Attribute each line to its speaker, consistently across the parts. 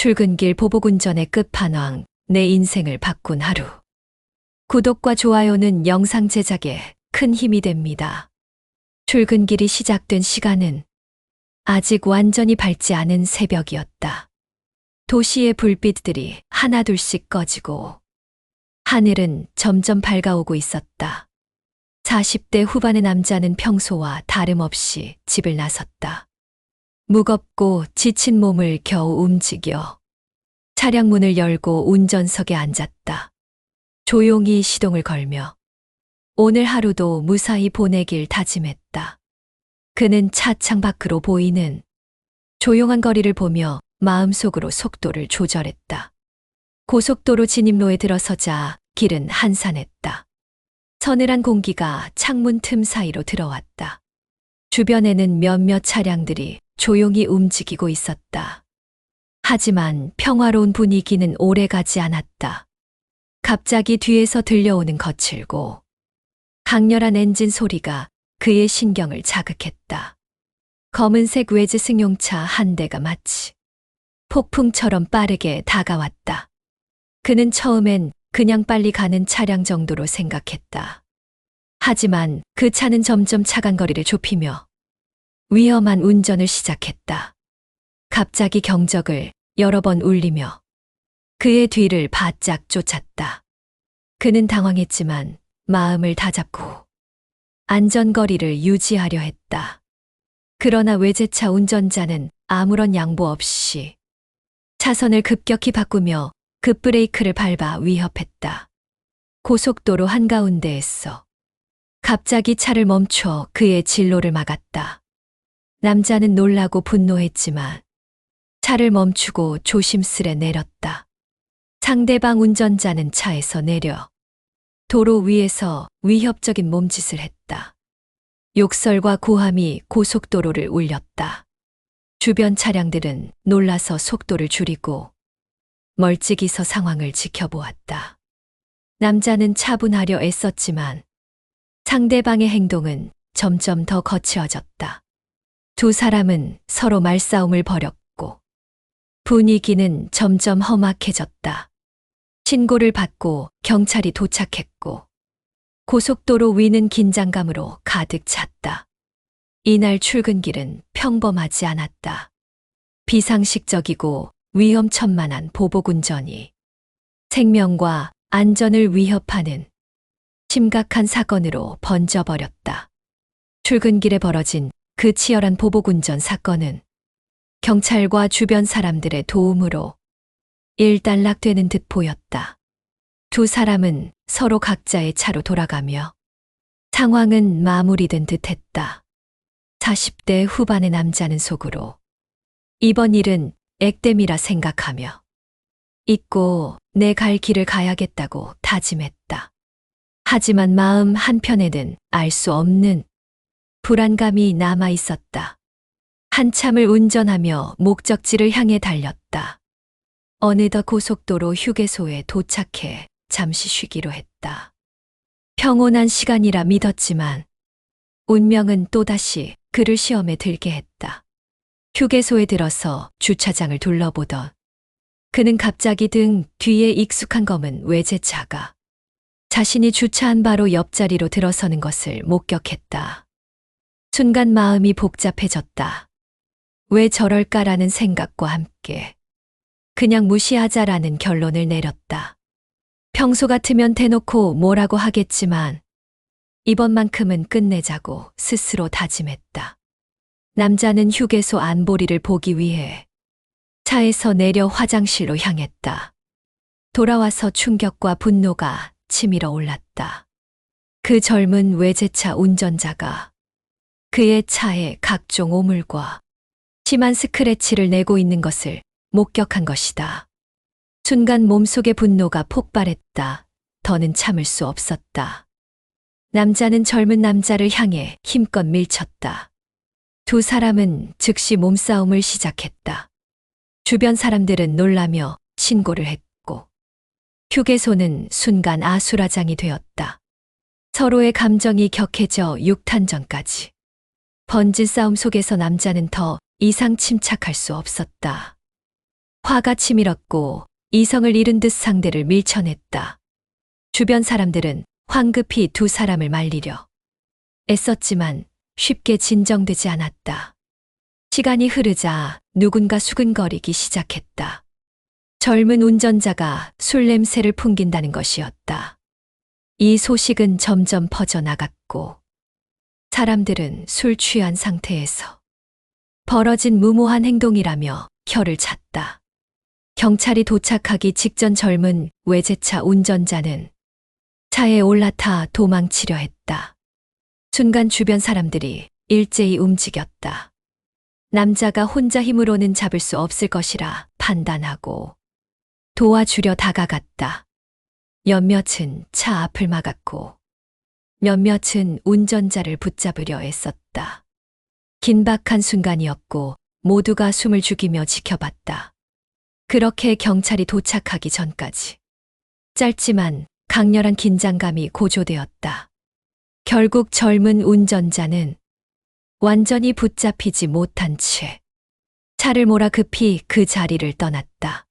Speaker 1: 출근길 보복운전의 끝판왕, 내 인생을 바꾼 하루. 구독과 좋아요는 영상 제작에 큰 힘이 됩니다. 출근길이 시작된 시간은 아직 완전히 밝지 않은 새벽이었다. 도시의 불빛들이 하나둘씩 꺼지고 하늘은 점점 밝아오고 있었다. 40대 후반의 남자는 평소와 다름없이 집을 나섰다. 무겁고 지친 몸을 겨우 움직여 차량 문을 열고 운전석에 앉았다. 조용히 시동을 걸며 오늘 하루도 무사히 보내길 다짐했다. 그는 차창 밖으로 보이는 조용한 거리를 보며 마음속으로 속도를 조절했다. 고속도로 진입로에 들어서자 길은 한산했다. 서늘한 공기가 창문 틈 사이로 들어왔다. 주변에는 몇몇 차량들이 조용히 움직이고 있었다. 하지만 평화로운 분위기는 오래가지 않았다. 갑자기 뒤에서 들려오는 거칠고 강렬한 엔진 소리가 그의 신경을 자극했다. 검은색 외제 승용차 한 대가 마치 폭풍처럼 빠르게 다가왔다. 그는 처음엔 그냥 빨리 가는 차량 정도로 생각했다. 하지만 그 차는 점점 차간거리를 좁히며 위험한 운전을 시작했다. 갑자기 경적을 여러 번 울리며 그의 뒤를 바짝 쫓았다. 그는 당황했지만 마음을 다잡고 안전거리를 유지하려 했다. 그러나 외제차 운전자는 아무런 양보 없이 차선을 급격히 바꾸며 급브레이크를 밟아 위협했다. 고속도로 한가운데에서 갑자기 차를 멈춰 그의 진로를 막았다. 남자는 놀라고 분노했지만 차를 멈추고 조심스레 내렸다. 상대방 운전자는 차에서 내려 도로 위에서 위협적인 몸짓을 했다. 욕설과 고함이 고속도로를 울렸다. 주변 차량들은 놀라서 속도를 줄이고 멀찍이 서 상황을 지켜보았다. 남자는 차분하려 애썼지만 상대방의 행동은 점점 더 거칠어졌다. 두 사람은 서로 말싸움을 벌였고 분위기는 점점 험악해졌다. 신고를 받고 경찰이 도착했고 고속도로 위는 긴장감으로 가득 찼다. 이날 출근길은 평범하지 않았다. 비상식적이고 위험천만한 보복운전이 생명과 안전을 위협하는 심각한 사건으로 번져버렸다. 출근길에 벌어진 그 치열한 보복운전 사건은 경찰과 주변 사람들의 도움으로 일단락되는 듯 보였다. 두 사람은 서로 각자의 차로 돌아가며 상황은 마무리된 듯 했다. 40대 후반의 남자는 속으로 이번 일은 액땜이라 생각하며 잊고 내 갈 길을 가야겠다고 다짐했다. 하지만 마음 한편에는 알 수 없는 불안감이 남아 있었다. 한참을 운전하며 목적지를 향해 달렸다. 어느덧 고속도로 휴게소에 도착해 잠시 쉬기로 했다. 평온한 시간이라 믿었지만 운명은 또다시 그를 시험에 들게 했다. 휴게소에 들어서 주차장을 둘러보던 그는 갑자기 등 뒤에 익숙한 검은 외제차가 자신이 주차한 바로 옆자리로 들어서는 것을 목격했다. 순간 마음이 복잡해졌다. 왜 저럴까라는 생각과 함께 그냥 무시하자라는 결론을 내렸다. 평소 같으면 대놓고 뭐라고 하겠지만 이번만큼은 끝내자고 스스로 다짐했다. 남자는 휴게소 안보리를 보기 위해 차에서 내려 화장실로 향했다. 돌아와서 충격과 분노가 치밀어 올랐다. 그 젊은 외제차 운전자가 그의 차에 각종 오물과 심한 스크래치를 내고 있는 것을 목격한 것이다. 순간 몸속의 분노가 폭발했다. 더는 참을 수 없었다. 남자는 젊은 남자를 향해 힘껏 밀쳤다. 두 사람은 즉시 몸싸움을 시작했다. 주변 사람들은 놀라며 신고를 했고 휴게소는 순간 아수라장이 되었다. 서로의 감정이 격해져 육탄전까지 번진 싸움 속에서 남자는 더 이상 침착할 수 없었다. 화가 치밀었고 이성을 잃은 듯 상대를 밀쳐냈다. 주변 사람들은 황급히 두 사람을 말리려 애썼지만 쉽게 진정되지 않았다. 시간이 흐르자 누군가 수근거리기 시작했다. 젊은 운전자가 술 냄새를 풍긴다는 것이었다. 이 소식은 점점 퍼져나갔고 사람들은 술 취한 상태에서 벌어진 무모한 행동이라며 혀를 찼다. 경찰이 도착하기 직전 젊은 외제차 운전자는 차에 올라타 도망치려 했다. 순간 주변 사람들이 일제히 움직였다. 남자가 혼자 힘으로는 잡을 수 없을 것이라 판단하고 도와주려 다가갔다. 몇몇은 차 앞을 막았고 몇몇은 운전자를 붙잡으려 애썼다. 긴박한 순간이었고 모두가 숨을 죽이며 지켜봤다. 그렇게 경찰이 도착하기 전까지 짧지만 강렬한 긴장감이 고조되었다. 결국 젊은 운전자는 완전히 붙잡히지 못한 채 차를 몰아 급히 그 자리를 떠났다.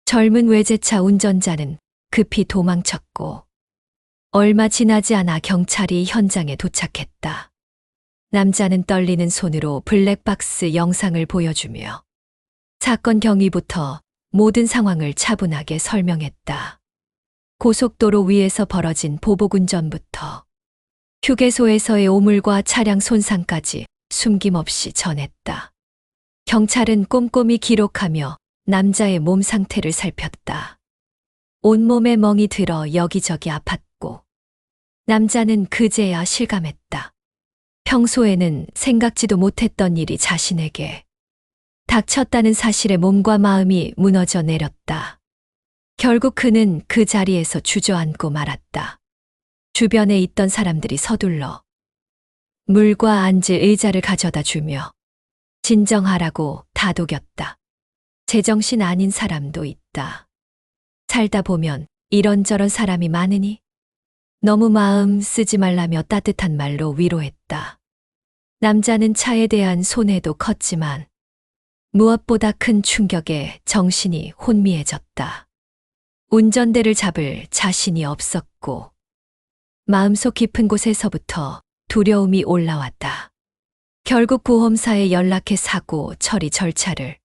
Speaker 1: 젊은 외제차 운전자는 급히 도망쳤고 얼마 지나지 않아 경찰이 현장에 도착했다. 남자는 떨리는 손으로 블랙박스 영상을 보여주며 사건 경위부터 모든 상황을 차분하게 설명했다. 고속도로 위에서 벌어진 보복운전부터 휴게소에서의 오물과 차량 손상까지 숨김없이 전했다. 경찰은 꼼꼼히 기록하며 남자의 몸 상태를 살폈다. 온몸에 멍이 들어 여기저기 아팠고 남자는 그제야 실감했다. 평소에는 생각지도 못했던 일이 자신에게 닥쳤다는 사실에 몸과 마음이 무너져 내렸다. 결국 그는 그 자리에서 주저앉고 말았다. 주변에 있던 사람들이 서둘러 물과 앉을 의자를 가져다 주며 진정하라고 다독였다. 제정신 아닌 사람도 있다. 살다 보면 이런저런 사람이 많으니 너무 마음 쓰지 말라며 따뜻한 말로 위로했다. 남자는 차에 대한 손해도 컸지만 무엇보다 큰 충격에 정신이 혼미해졌다. 운전대를 잡을 자신이 없었고 마음속 깊은 곳에서부터 두려움이 올라왔다. 결국 보험사에 연락해 사고 처리 절차를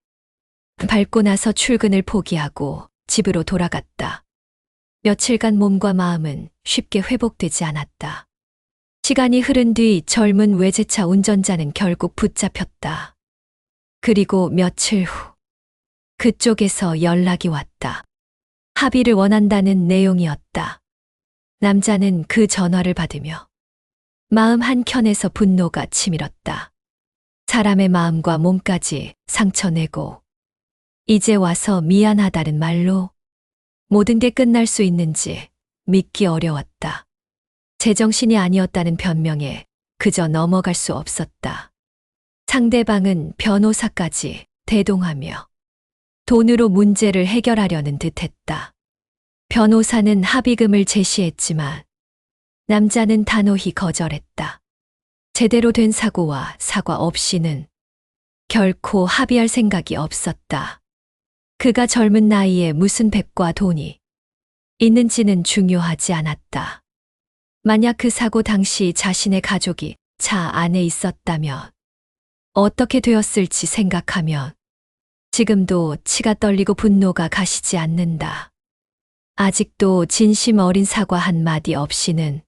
Speaker 1: 밟고 나서 출근을 포기하고 집으로 돌아갔다. 며칠간 몸과 마음은 쉽게 회복되지 않았다. 시간이 흐른 뒤 젊은 외제차 운전자는 결국 붙잡혔다. 그리고 며칠 후 그쪽에서 연락이 왔다. 합의를 원한다는 내용이었다. 남자는 그 전화를 받으며 마음 한켠에서 분노가 치밀었다. 사람의 마음과 몸까지 상처내고 이제 와서 미안하다는 말로 모든 게 끝날 수 있는지 믿기 어려웠다. 제정신이 아니었다는 변명에 그저 넘어갈 수 없었다. 상대방은 변호사까지 대동하며 돈으로 문제를 해결하려는 듯했다. 변호사는 합의금을 제시했지만 남자는 단호히 거절했다. 제대로 된 사고와 사과 없이는 결코 합의할 생각이 없었다. 그가 젊은 나이에 무슨 빚과 돈이 있는지는 중요하지 않았다. 만약 그 사고 당시 자신의 가족이 차 안에 있었다면 어떻게 되었을지 생각하면 지금도 치가 떨리고 분노가 가시지 않는다. 아직도 진심 어린 사과 한마디 없이는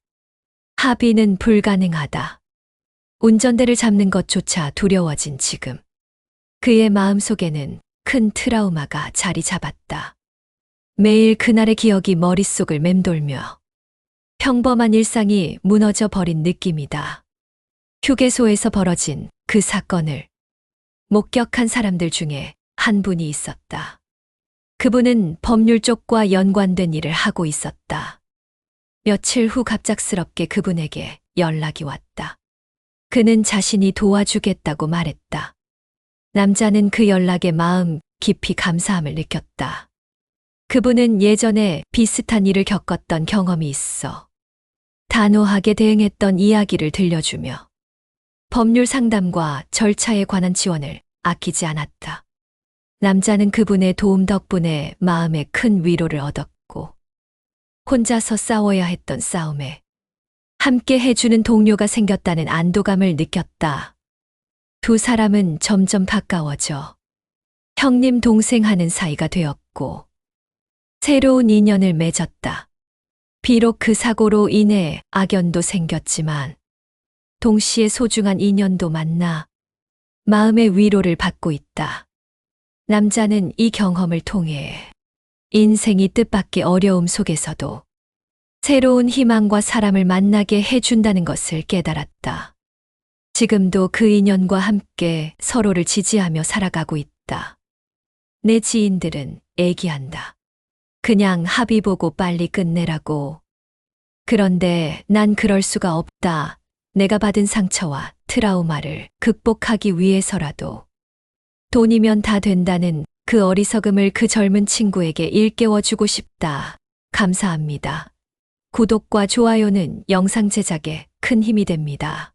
Speaker 1: 합의는 불가능하다. 운전대를 잡는 것조차 두려워진 지금 그의 마음속에는 큰 트라우마가 자리 잡았다. 매일 그날의 기억이 머릿속을 맴돌며 평범한 일상이 무너져 버린 느낌이다. 휴게소에서 벌어진 그 사건을 목격한 사람들 중에 한 분이 있었다. 그분은 법률 쪽과 연관된 일을 하고 있었다. 며칠 후 갑작스럽게 그분에게 연락이 왔다. 그는 자신이 도와주겠다고 말했다. 남자는 그 연락에 마음 깊이 감사함을 느꼈다. 그분은 예전에 비슷한 일을 겪었던 경험이 있어 단호하게 대응했던 이야기를 들려주며 법률 상담과 절차에 관한 지원을 아끼지 않았다. 남자는 그분의 도움 덕분에 마음에 큰 위로를 얻었고, 혼자서 싸워야 했던 싸움에 함께 해주는 동료가 생겼다는 안도감을 느꼈다. 두 사람은 점점 가까워져 형님 동생 하는 사이가 되었고, 새로운 인연을 맺었다. 비록 그 사고로 인해 악연도 생겼지만, 동시에 소중한 인연도 만나 마음의 위로를 받고 있다. 남자는 이 경험을 통해 인생이 뜻밖의 어려움 속에서도 새로운 희망과 사람을 만나게 해준다는 것을 깨달았다. 지금도 그 인연과 함께 서로를 지지하며 살아가고 있다. 내 지인들은 애기한다. 그냥 합의 보고 빨리 끝내라고. 그런데 난 그럴 수가 없다. 내가 받은 상처와 트라우마를 극복하기 위해서라도 돈이면 다 된다는 그 어리석음을 그 젊은 친구에게 일깨워주고 싶다. 감사합니다. 구독과 좋아요는 영상 제작에 큰 힘이 됩니다.